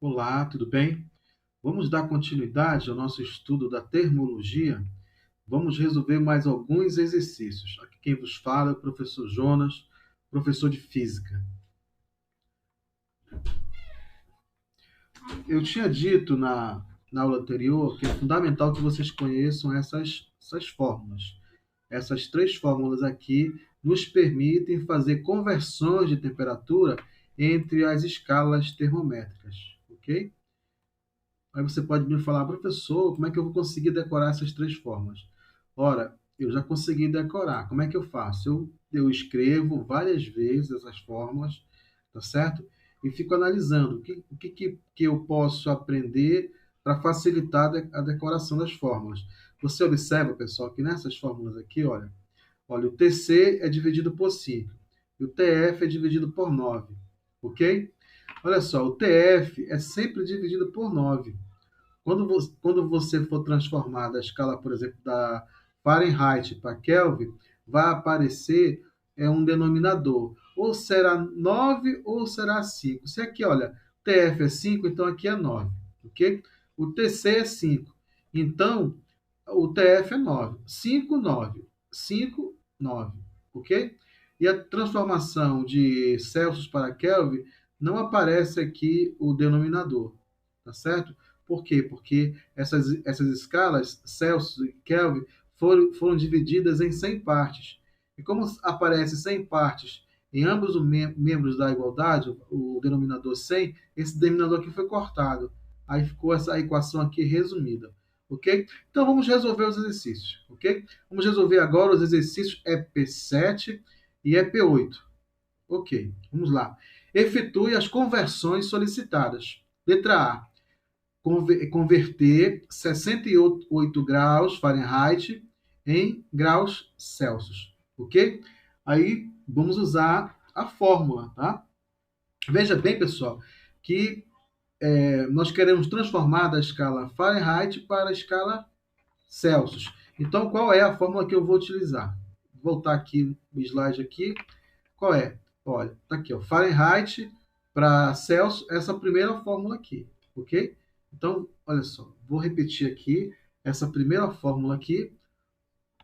Olá, tudo bem? Vamos dar continuidade ao nosso estudo da termologia. Vamos resolver mais alguns exercícios. Aqui quem vos fala é o professor Jonas, professor de física. Eu tinha dito na aula anterior que é fundamental que vocês conheçam essas fórmulas. Essas três fórmulas aqui nos permitem fazer conversões de temperatura entre as escalas termométricas, ok? Aí você pode me falar, professor, como é que eu vou conseguir decorar essas três fórmulas? Ora, eu já consegui decorar. Como é que eu faço? Eu escrevo várias vezes essas fórmulas, tá certo? E fico analisando o que eu posso aprender para facilitar a decoração das fórmulas. Você observa, pessoal, que nessas fórmulas aqui, olha, o TC é dividido por 5 e o TF é dividido por 9, ok? Olha só, o TF é sempre dividido por 9. Quando você for transformar da escala, por exemplo, da Fahrenheit para Kelvin, vai aparecer um denominador. Ou será 9 ou será 5. Se aqui, olha, TF é 5, então aqui é 9. Ok? O TC é 5. Então, o TF é 9. 5, 9. 5, 9. Ok? E a transformação de Celsius para Kelvin não aparece aqui o denominador. Tá certo? Por quê? Porque essas escalas, Celsius e Kelvin, foram divididas em 100 partes. E como aparece 100 partes em ambos os membros da igualdade, o denominador 100, esse denominador aqui foi cortado. Aí ficou essa equação aqui resumida. Ok? Então vamos resolver os exercícios. Ok? Vamos resolver agora os exercícios EP7 e EP8. Ok, vamos lá. Efetue as conversões solicitadas. Letra A, converter 68 graus Fahrenheit em graus Celsius, ok? Aí vamos usar a fórmula, tá? Veja bem, pessoal, que nós queremos transformar da escala Fahrenheit para a escala Celsius. Então, qual é a fórmula que eu vou utilizar? Vou voltar aqui o slide aqui. Qual é? Olha, tá aqui, ó, Fahrenheit para Celsius, essa primeira fórmula aqui, ok? Então, olha só, vou repetir aqui essa primeira fórmula aqui,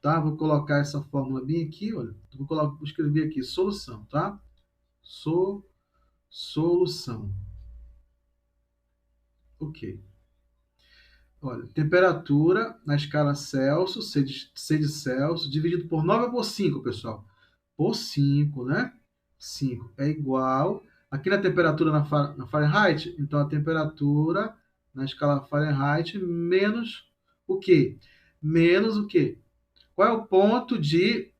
tá? Vou colocar essa fórmula bem aqui, olha. Vou escrever aqui solução, tá? Solução. Ok. Olha, temperatura na escala Celsius, C de Celsius, dividido por 9 ou por 5, pessoal? Por 5, né? 5 é igual. Aqui na temperatura na Fahrenheit, então a temperatura na escala Fahrenheit menos o quê? Menos o quê? Qual é o ponto de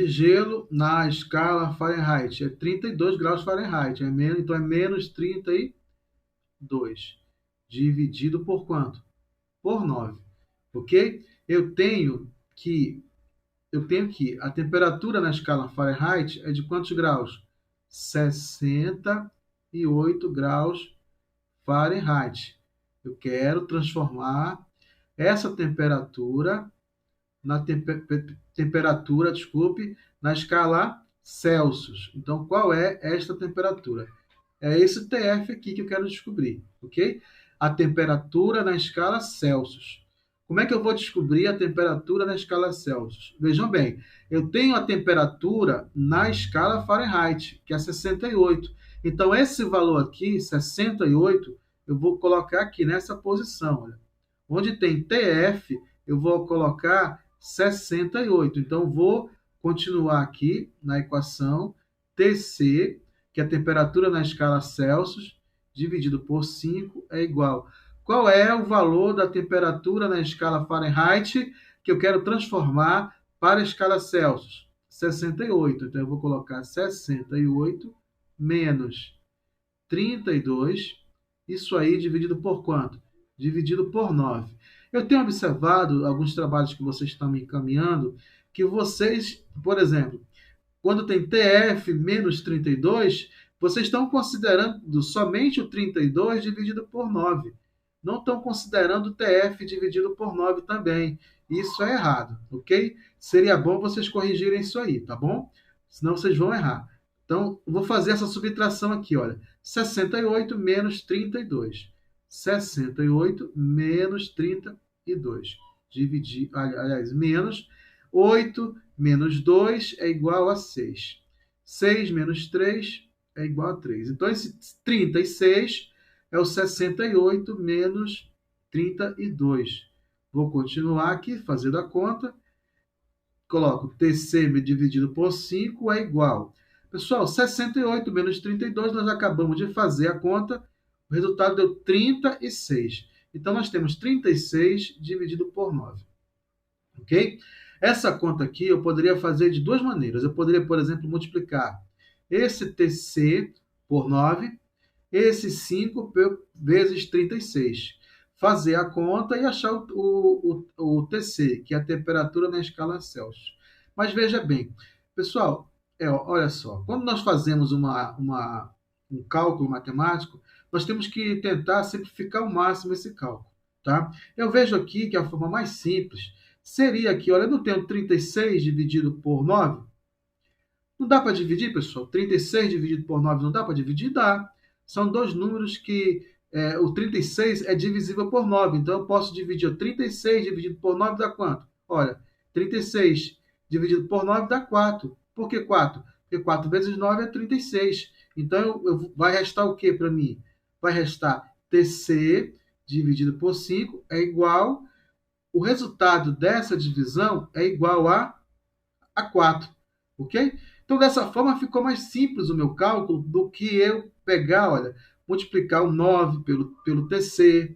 gelo na escala Fahrenheit? É 32 graus Fahrenheit. Então é menos 32. Dividido por quanto? Por 9. Ok? Eu tenho que a temperatura na escala Fahrenheit é de quantos graus? 68 graus Fahrenheit. Eu quero transformar essa temperatura na escala Celsius. Então, qual é esta temperatura? É esse TF aqui que eu quero descobrir, ok? A temperatura na escala Celsius. Como é que eu vou descobrir a temperatura na escala Celsius? Vejam bem, eu tenho a temperatura na escala Fahrenheit, que é 68. Então, esse valor aqui, 68, eu vou colocar aqui nessa posição. Olha. Onde tem TF, eu vou colocar 68. Então, vou continuar aqui na equação TC, que a temperatura na escala Celsius, dividido por 5, é igual. Qual é o valor da temperatura na escala Fahrenheit que eu quero transformar para a escala Celsius? 68. Então, eu vou colocar 68 menos 32. Isso aí dividido por quanto? Dividido por 9. Eu tenho observado alguns trabalhos que vocês estão me encaminhando, que vocês, por exemplo, quando tem TF menos 32, vocês estão considerando somente o 32 dividido por 9. Não estão considerando o TF dividido por 9 também. Isso é errado, ok? Seria bom vocês corrigirem isso aí, tá bom? Senão vocês vão errar. Então, eu vou fazer essa subtração aqui, olha. 68 menos 32. 68 menos 32. Dividir, aliás, menos 8 menos 2 é igual a 6. 6 menos 3 é igual a 3. Então, esse 36 é o 68 menos 32. Vou continuar aqui fazendo a conta. Coloco TC dividido por 5 é igual. Pessoal, 68 menos 32, nós acabamos de fazer a conta. O resultado deu 36. Então, nós temos 36 dividido por 9. Ok? Essa conta aqui eu poderia fazer de duas maneiras. Eu poderia, por exemplo, multiplicar esse TC por 9, esse 5 vezes 36. Fazer a conta e achar o TC, que é a temperatura na escala Celsius. Mas veja bem, pessoal, olha só, quando nós fazemos um cálculo matemático, nós temos que tentar simplificar ao máximo esse cálculo. Tá? Eu vejo aqui que a forma mais simples seria aqui, olha, eu não tenho 36 dividido por 9? Não dá para dividir, pessoal? 36 dividido por 9 não dá para dividir? Dá. São dois números que o 36 é divisível por 9. Então, eu posso dividir o 36 dividido por 9 dá quanto? Olha, 36 dividido por 9 dá 4. Por que 4? Porque 4 vezes 9 é 36. Então, vai restar o que para mim? Vai restar TC dividido por 5 é igual... O resultado dessa divisão é igual a 4. Ok? Então, dessa forma, ficou mais simples o meu cálculo do que eu pegar, olha, multiplicar o 9 pelo TC,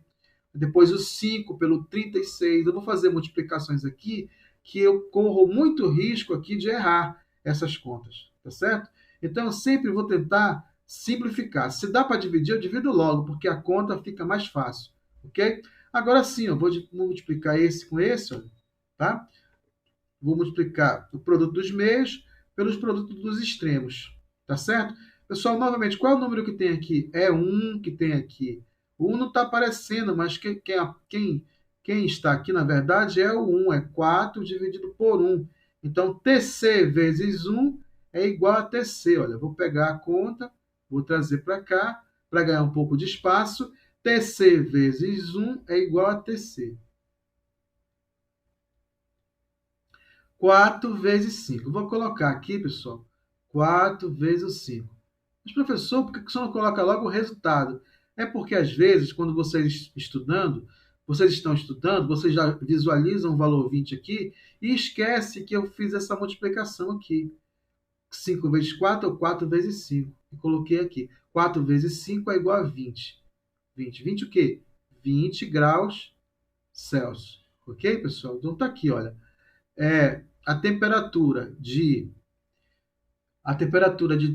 depois o 5 pelo 36. Eu vou fazer multiplicações aqui que eu corro muito risco aqui de errar essas contas, tá certo? Então, eu sempre vou tentar simplificar. Se dá para dividir, eu divido logo, porque a conta fica mais fácil, ok? Agora sim, eu vou multiplicar esse com esse, olha, tá? Vou multiplicar o produto dos meios pelos produtos dos extremos, tá certo? Pessoal, novamente, qual é o número que tem aqui? É 1 que tem aqui. O 1 não está aparecendo, mas quem está aqui, na verdade, é o 1. É 4 dividido por 1. Então, TC vezes 1 é igual a TC. Olha, vou pegar a conta, vou trazer para cá, para ganhar um pouco de espaço. TC vezes 1 é igual a TC. 4 vezes 5. Vou colocar aqui, pessoal, 4 vezes 5. Mas, professor, por que você não coloca logo o resultado? É porque, às vezes, quando vocês estão estudando, vocês já visualizam o valor 20 aqui e esquece que eu fiz essa multiplicação aqui. 5 vezes 4 ou 4 vezes 5. E coloquei aqui. 4 vezes 5 é igual a 20. 20 o quê? 20 graus Celsius. Ok, pessoal? Então, tá aqui, olha. A temperatura de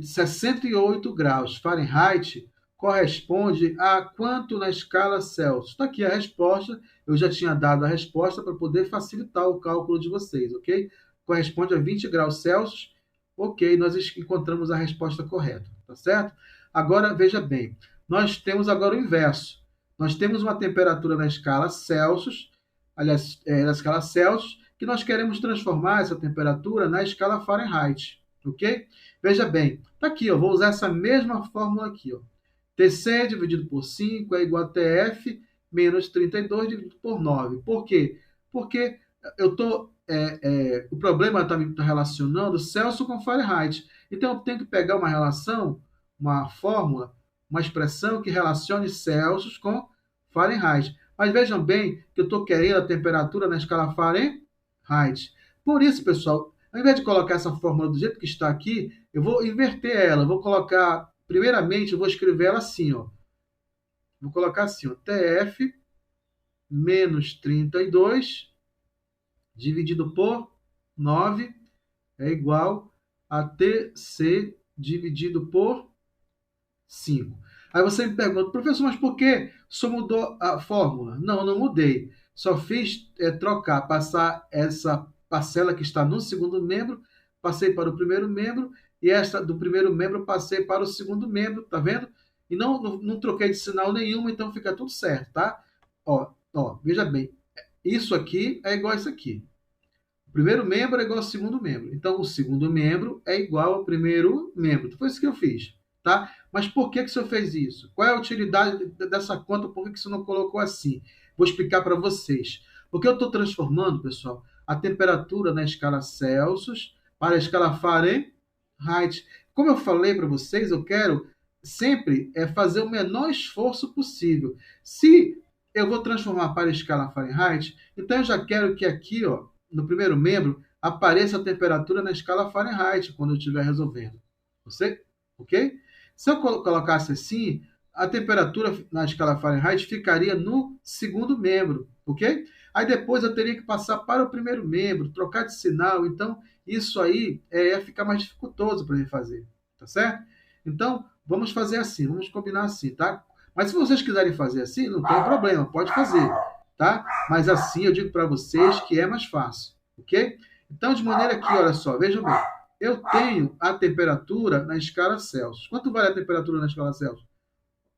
68 graus Fahrenheit corresponde a quanto na escala Celsius? Está aqui a resposta. Eu já tinha dado a resposta para poder facilitar o cálculo de vocês, ok? Corresponde a 20 graus Celsius. Ok, nós encontramos a resposta correta, tá certo? Agora, veja bem, nós temos agora o inverso. Nós temos uma temperatura na escala Celsius, aliás, na escala Celsius, que nós queremos transformar essa temperatura na escala Fahrenheit, ok? Veja bem, tá aqui, ó, vou usar essa mesma fórmula aqui, ó. TC dividido por 5 é igual a TF menos 32 dividido por 9. Por quê? Porque o problema está me relacionando Celsius com Fahrenheit. Então, eu tenho que pegar uma relação, uma fórmula, uma expressão que relacione Celsius com Fahrenheit. Mas vejam bem que eu estou querendo a temperatura na escala Fahrenheit. Por isso, pessoal, ao invés de colocar essa fórmula do jeito que está aqui, eu vou inverter ela. Vou colocar, primeiramente, eu vou escrever ela assim, ó. Vou colocar assim, ó, TF menos 32 dividido por 9 é igual a TC dividido por 5. Aí você me pergunta, professor, mas por que só mudou a fórmula? Não, não mudei. Só fiz trocar, passar essa parcela que está no segundo membro, passei para o primeiro membro, e esta do primeiro membro passei para o segundo membro, tá vendo? E não troquei de sinal nenhum, então fica tudo certo, tá? Ó, veja bem, isso aqui é igual a isso aqui. O primeiro membro é igual ao segundo membro. Então, o segundo membro é igual ao primeiro membro. Foi isso que eu fiz. tá? Mas por que que o senhor fez isso? Qual é a utilidade dessa conta? Por que que o senhor não colocou assim? Vou explicar para vocês. Porque eu estou transformando, pessoal, a temperatura na escala Celsius para a escala Fahrenheit. Como eu falei para vocês, eu quero sempre fazer o menor esforço possível. Se eu vou transformar para a escala Fahrenheit, então eu já quero que aqui, ó, no primeiro membro, apareça a temperatura na escala Fahrenheit quando eu estiver resolvendo. Você? Ok? Se eu colocasse assim, a temperatura na escala Fahrenheit ficaria no segundo membro, ok? Aí depois eu teria que passar para o primeiro membro, trocar de sinal, então isso aí ia ficar mais dificultoso para mim fazer, tá certo? Então, vamos fazer assim, vamos combinar assim, tá? Mas se vocês quiserem fazer assim, não tem problema, pode fazer, tá? Mas assim eu digo para vocês que é mais fácil, ok? Então, de maneira que, olha só, vejam bem, eu tenho a temperatura na escala Celsius. Quanto vale a temperatura na escala Celsius?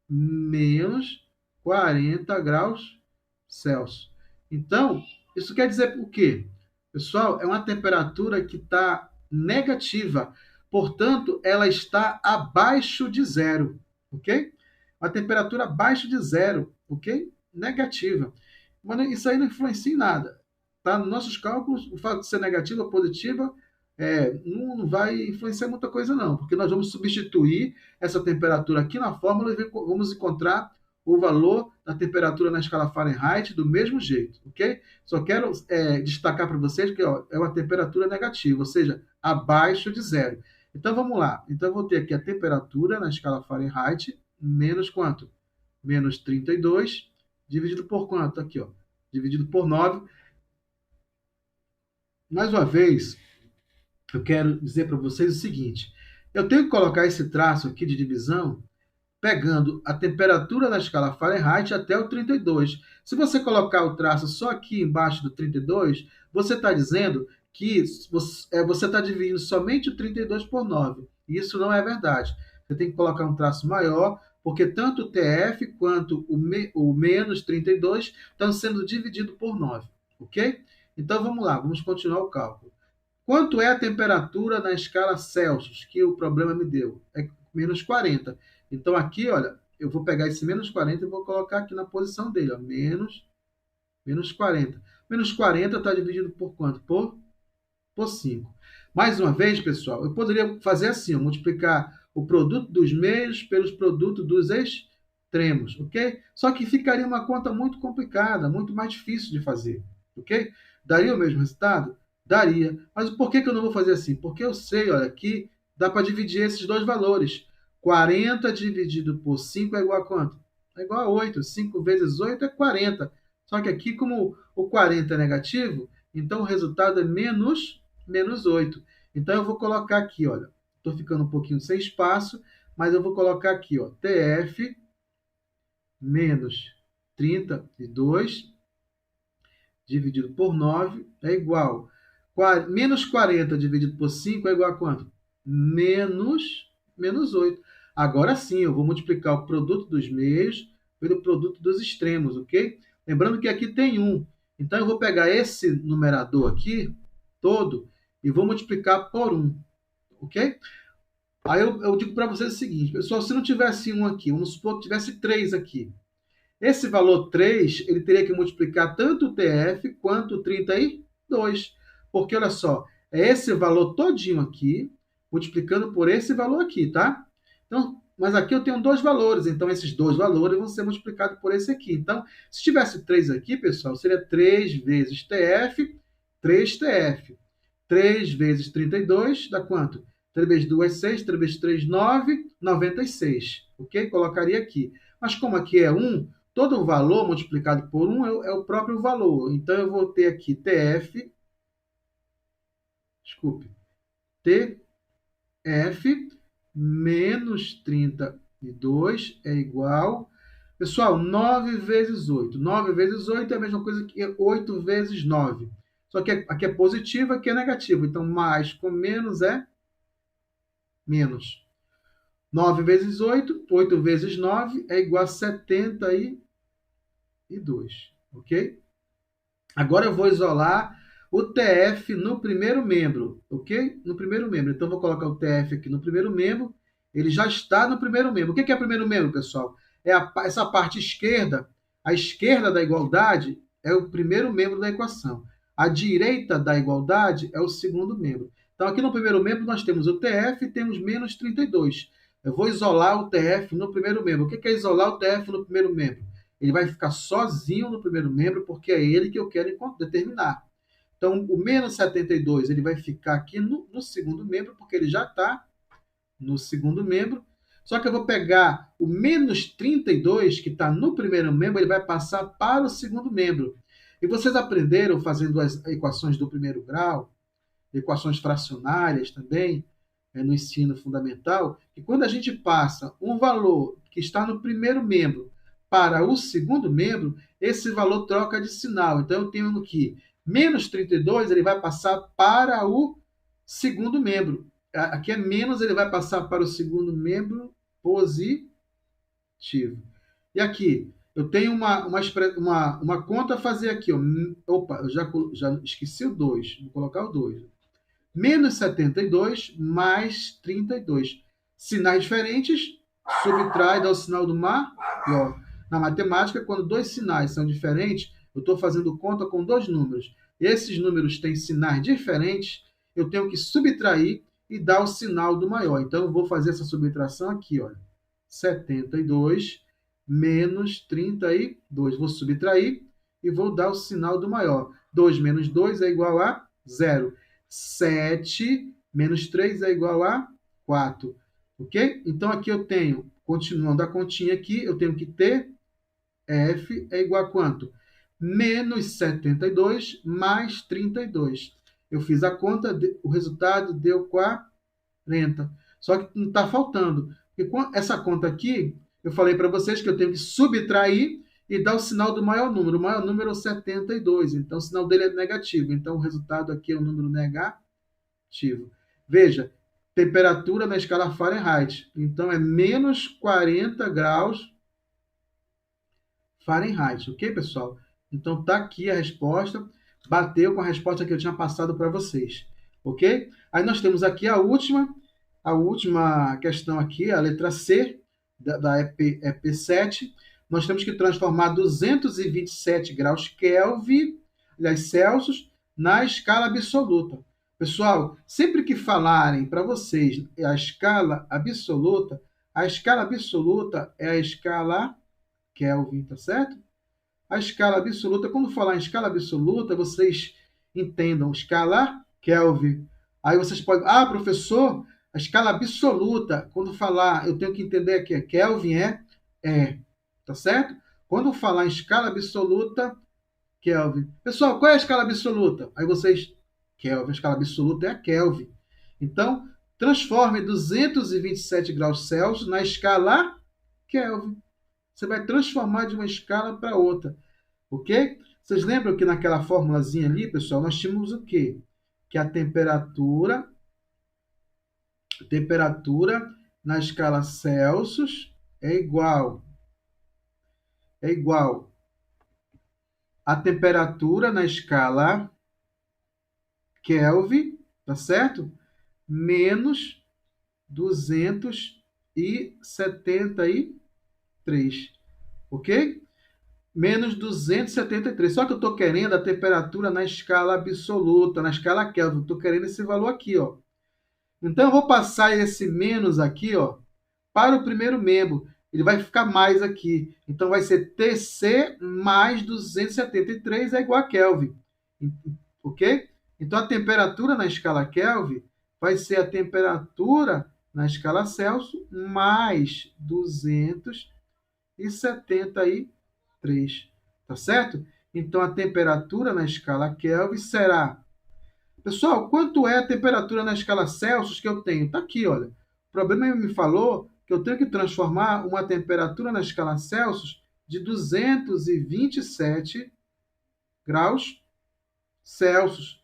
Menos 40 graus Celsius. Então, isso quer dizer o quê? Pessoal, é uma temperatura que está negativa. Portanto, ela está abaixo de zero. Ok? Uma temperatura abaixo de zero. Ok? Negativa. Mas isso aí não influencia em nada. Tá? Nos nossos cálculos, o fato de ser negativa ou positiva não vai influenciar muita coisa, não. Porque nós vamos substituir essa temperatura aqui na fórmula e vamos encontrar o valor da temperatura na escala Fahrenheit do mesmo jeito, ok? Só quero destacar para vocês que ó, é uma temperatura negativa, ou seja, abaixo de zero. Então, vamos lá. Então, eu vou ter aqui a temperatura na escala Fahrenheit, menos quanto? Menos 32, dividido por quanto? Aqui, ó. Dividido por 9. Mais uma vez, eu quero dizer para vocês o seguinte. Eu tenho que colocar esse traço aqui de divisão pegando a temperatura da escala Fahrenheit até o 32. Se você colocar o traço só aqui embaixo do 32, você está dizendo que você está dividindo somente o 32 por 9. E isso não é verdade. Você tem que colocar um traço maior, porque tanto o TF quanto o menos 32 estão sendo divididos por 9. Ok? Então vamos lá, vamos continuar o cálculo. Quanto é a temperatura na escala Celsius que o problema me deu? É menos 40. Então, aqui, olha, eu vou pegar esse menos 40 e vou colocar aqui na posição dele, ó, menos 40. Menos 40 está dividido por quanto? Por 5. Mais uma vez, pessoal, eu poderia fazer assim, ó, multiplicar o produto dos meios pelos produtos dos extremos, ok? Só que ficaria uma conta muito complicada, muito mais difícil de fazer, ok? Daria o mesmo resultado? Daria. Mas por que eu não vou fazer assim? Porque eu sei, olha, que dá para dividir esses dois valores. 40 dividido por 5 é igual a quanto? É igual a 8. 5 vezes 8 é 40. Só que aqui, como o 40 é negativo, então o resultado é menos 8. Então eu vou colocar aqui, olha, estou ficando um pouquinho sem espaço, mas eu vou colocar aqui, ó, TF menos 32 dividido por 9 é igual. Menos 40 dividido por 5 é igual a quanto? Menos 8. Agora sim, eu vou multiplicar o produto dos meios pelo produto dos extremos, ok? Lembrando que aqui tem 1. Então, eu vou pegar esse numerador aqui, todo, e vou multiplicar por 1, ok? Aí eu digo para vocês o seguinte, pessoal, se não tivesse 1 aqui, vamos supor que tivesse 3 aqui. Esse valor 3, ele teria que multiplicar tanto o TF quanto o 32. Porque, olha só, é esse valor todinho aqui, multiplicando por esse valor aqui, tá? Então, mas aqui eu tenho dois valores, então esses dois valores vão ser multiplicados por esse aqui. Então, se tivesse 3 aqui, pessoal, seria 3 vezes TF, 3TF. 3 vezes 32 dá quanto? 3 vezes 2, 6, 3 vezes 3, 9, 96. Ok? Colocaria aqui. Mas como aqui é 1, todo o valor multiplicado por 1 é o próprio valor. Então, eu vou ter aqui TF, TF menos 32 é igual... Pessoal, 9 vezes 8. 9 vezes 8 é a mesma coisa que 8 vezes 9. Só que aqui é positivo, aqui é negativo. Então, mais com menos é menos. 9 vezes 8, 8 vezes 9 é igual a 72. Ok? Agora eu vou isolar o TF no primeiro membro, ok? No primeiro membro. Então, vou colocar o TF aqui no primeiro membro Ele já está no primeiro membro. O que é primeiro membro, pessoal? Essa parte esquerda, a esquerda da igualdade é o primeiro membro da equação. A direita da igualdade é o segundo membro. Então, aqui no primeiro membro, nós temos o TF e temos menos 32. Eu vou isolar o TF no primeiro membro. O que é isolar o TF no primeiro membro? Ele vai ficar sozinho no primeiro membro, porque é ele que eu quero determinar. Então, o menos 72 ele vai ficar aqui no segundo membro, porque ele já está no segundo membro. Só que eu vou pegar o menos 32, que está no primeiro membro, ele vai passar para o segundo membro. E vocês aprenderam, fazendo as equações do primeiro grau, equações fracionárias também, no ensino fundamental, que quando a gente passa um valor que está no primeiro membro para o segundo membro, esse valor troca de sinal. Então, eu tenho que menos 32, ele vai passar para o segundo membro. Aqui é menos, ele vai passar para o segundo membro positivo. E aqui, eu tenho uma conta a fazer aqui. Ó. Opa, eu já esqueci o 2. Vou colocar o 2. Menos 72 mais 32. Sinais diferentes, subtrai, dá o sinal do maior. Na matemática, quando dois sinais são diferentes, eu estou fazendo conta com dois números. Esses números têm sinais diferentes, eu tenho que subtrair e dar o sinal do maior. Então, eu vou fazer essa subtração aqui, olha. 72 menos 32. Vou subtrair e vou dar o sinal do maior. 2 menos 2 é igual a 0. 7 menos 3 é igual a 4. Ok? Então, aqui eu tenho, continuando a continha aqui, eu tenho que ter F é igual a quanto? Menos 72 mais 32. Eu fiz a conta, o resultado deu 40. Só que não está faltando. E com essa conta aqui, eu falei para vocês que eu tenho que subtrair e dar o sinal do maior número. O maior número é o 72. Então, o sinal dele é negativo. Então, o resultado aqui é o número negativo. Veja, temperatura na escala Fahrenheit. Então, é menos 40 graus Fahrenheit. Ok, pessoal? Então, está aqui a resposta. Bateu com a resposta que eu tinha passado para vocês. Ok? Aí nós temos aqui a última questão aqui, a letra C, da EP7. Nós temos que transformar 227 graus Kelvin, aliás, Celsius, na escala absoluta. Pessoal, sempre que falarem para vocês a escala absoluta é a escala Kelvin, tá certo? A escala absoluta, quando falar em escala absoluta, vocês entendam escala Kelvin. Aí vocês podem, professor, a escala absoluta, quando falar, eu tenho que entender que Kelvin tá certo? Quando falar em escala absoluta, Kelvin. Pessoal, qual é a escala absoluta? Aí vocês, Kelvin, a escala absoluta é a Kelvin. Então, transforme 227 graus Celsius na escala Kelvin. Você vai transformar de uma escala para outra, ok? Vocês lembram que naquela formulazinha ali, pessoal, nós tínhamos o quê? Que a temperatura na escala Celsius é igual à temperatura na escala Kelvin, tá certo? Menos 273, ok? Menos 273. Só que eu estou querendo a temperatura na escala absoluta, na escala Kelvin. Estou querendo esse valor aqui, ó. Então, eu vou passar esse menos aqui, ó, para o primeiro membro. Ele vai ficar mais aqui. Então, vai ser TC mais 273 é igual a Kelvin. Ok? Então, a temperatura na escala Kelvin vai ser a temperatura na escala Celsius mais 273. Tá certo? Então, a temperatura na escala Kelvin será... Pessoal, quanto é a temperatura na escala Celsius que eu tenho? Está aqui, olha. O problema me falou que eu tenho que transformar uma temperatura na escala Celsius de 227 graus Celsius.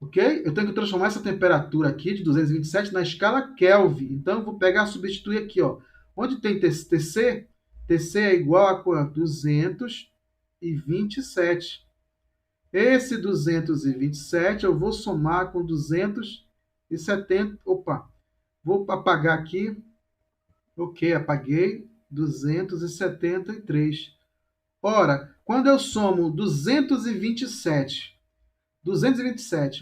Ok? Eu tenho que transformar essa temperatura aqui de 227 na escala Kelvin. Então, eu vou pegar e substituir aqui, ó. Onde tem TC? TC é igual a quanto? 227. Esse 227 eu vou somar com 270. Opa! Vou apagar aqui. Ok, apaguei 273. Ora, quando eu somo 227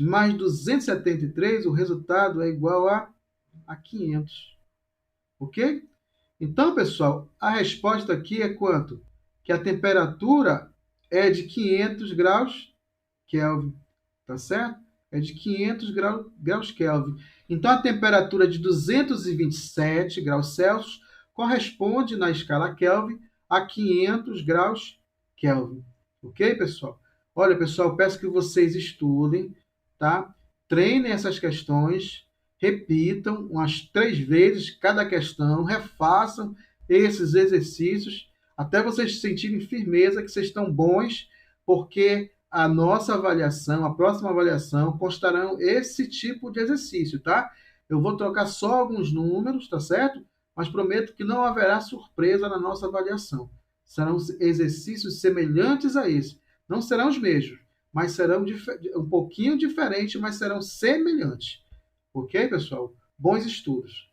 mais 273, o resultado é igual a 500. Ok? Então, pessoal, a resposta aqui é quanto? Que a temperatura é de 500 graus Kelvin, tá certo? É de 500 graus Kelvin. Então, a temperatura de 227 graus Celsius corresponde, na escala Kelvin, a 500 graus Kelvin. Ok, pessoal? Olha, pessoal, peço que vocês estudem, tá? Treinem essas questões, repitam umas 3 vezes cada questão, refaçam esses exercícios, até vocês sentirem firmeza que vocês estão bons, porque a nossa avaliação, a próxima avaliação, constarão esse tipo de exercício, tá? Eu vou trocar só alguns números, tá certo? Mas prometo que não haverá surpresa na nossa avaliação. Serão exercícios semelhantes a esse. Não serão os mesmos, mas serão um pouquinho diferentes, mas serão semelhantes. Ok, pessoal? Bons estudos!